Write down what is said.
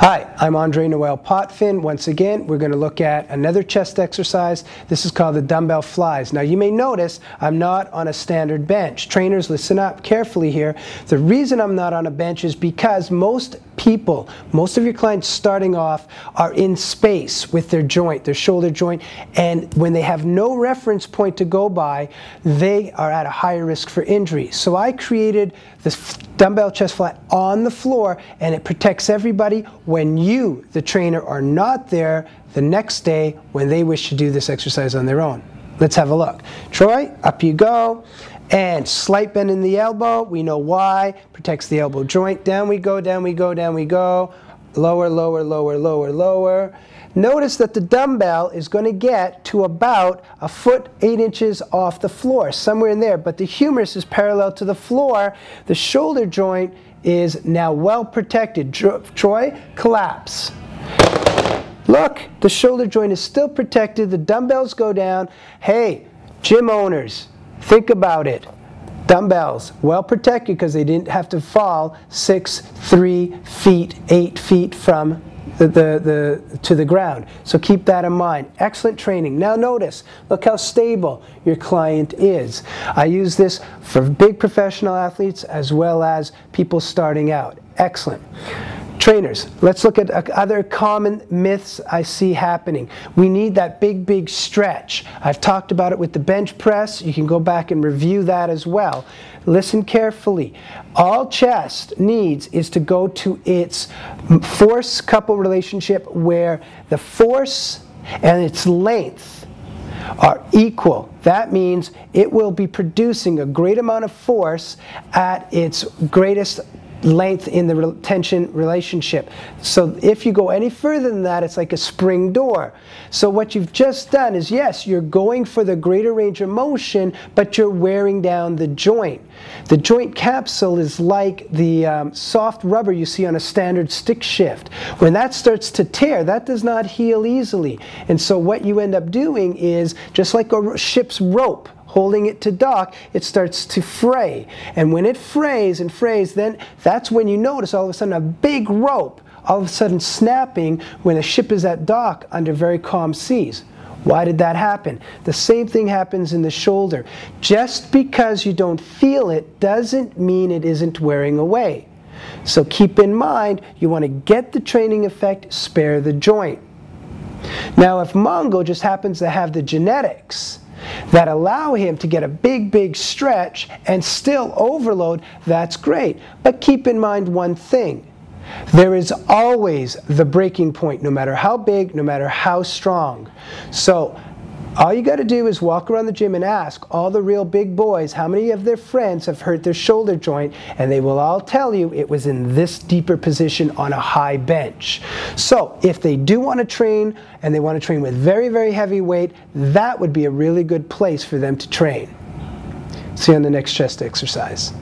Hi, I'm Andre Noel Potvin. Once again, we're going to look at another chest exercise. This is called the dumbbell flies. Now you may notice I'm not on a standard bench. Trainers, listen up carefully here. The reason I'm not on a bench is because most of your clients starting off are in space with their joint, their shoulder joint, and when they have no reference point to go by, they are at a higher risk for injury. So I created this dumbbell chest fly on the floor, and it protects everybody when you, the trainer, are not there the next day when they wish to do this exercise on their own. Let's have a look. Troy, up you go. And slight bend in the elbow. We know why. Protects the elbow joint. Down we go, down we go, down we go. Lower, lower, lower, lower, lower. Notice that the dumbbell is going to get to about 1 foot 8 inches off the floor, somewhere in there. But the humerus is parallel to the floor. The shoulder joint is now well protected. Troy, collapse. Look, the shoulder joint is still protected. The dumbbells go down. Hey, gym owners, think about it. Dumbbells, well protected because they didn't have to fall 6, 3 feet, 8 feet from to the ground. So keep that in mind. Excellent training. Now notice, look how stable your client is. I use this for big professional athletes as well as people starting out. Excellent. Trainers, let's look at other common myths I see happening. We need that big stretch. I've talked about it with the bench press. You can go back and review that as well. Listen carefully. All chest needs is to go to its force-couple relationship where the force and its length are equal. That means it will be producing a great amount of force at its greatest length in the tension relationship. So if you go any further than that, it's like a spring door. So what you've just done is, yes, you're going for the greater range of motion, but you're wearing down the joint. The joint capsule is like the soft rubber you see on a standard stick shift. When that starts to tear, that does not heal easily. And so what you end up doing is, just like a ship's rope, holding it to dock, it starts to fray. And when it frays and frays, then that's when you notice all of a sudden a big rope all of a sudden snapping when the ship is at dock under very calm seas. Why did that happen? The same thing happens in the shoulder. Just because you don't feel it doesn't mean it isn't wearing away. So keep in mind, you want to get the training effect, spare the joint. Now if Mongo just happens to have the genetics that allow him to get a big stretch and still overload, that's great. But keep in mind one thing. There is always the breaking point, no matter how big, no matter how strong. So all you got to do is walk around the gym and ask all the real big boys how many of their friends have hurt their shoulder joint, and they will all tell you it was in this deeper position on a high bench. So if they do want to train, and they want to train with very heavy weight, that would be a really good place for them to train. See you on the next chest exercise.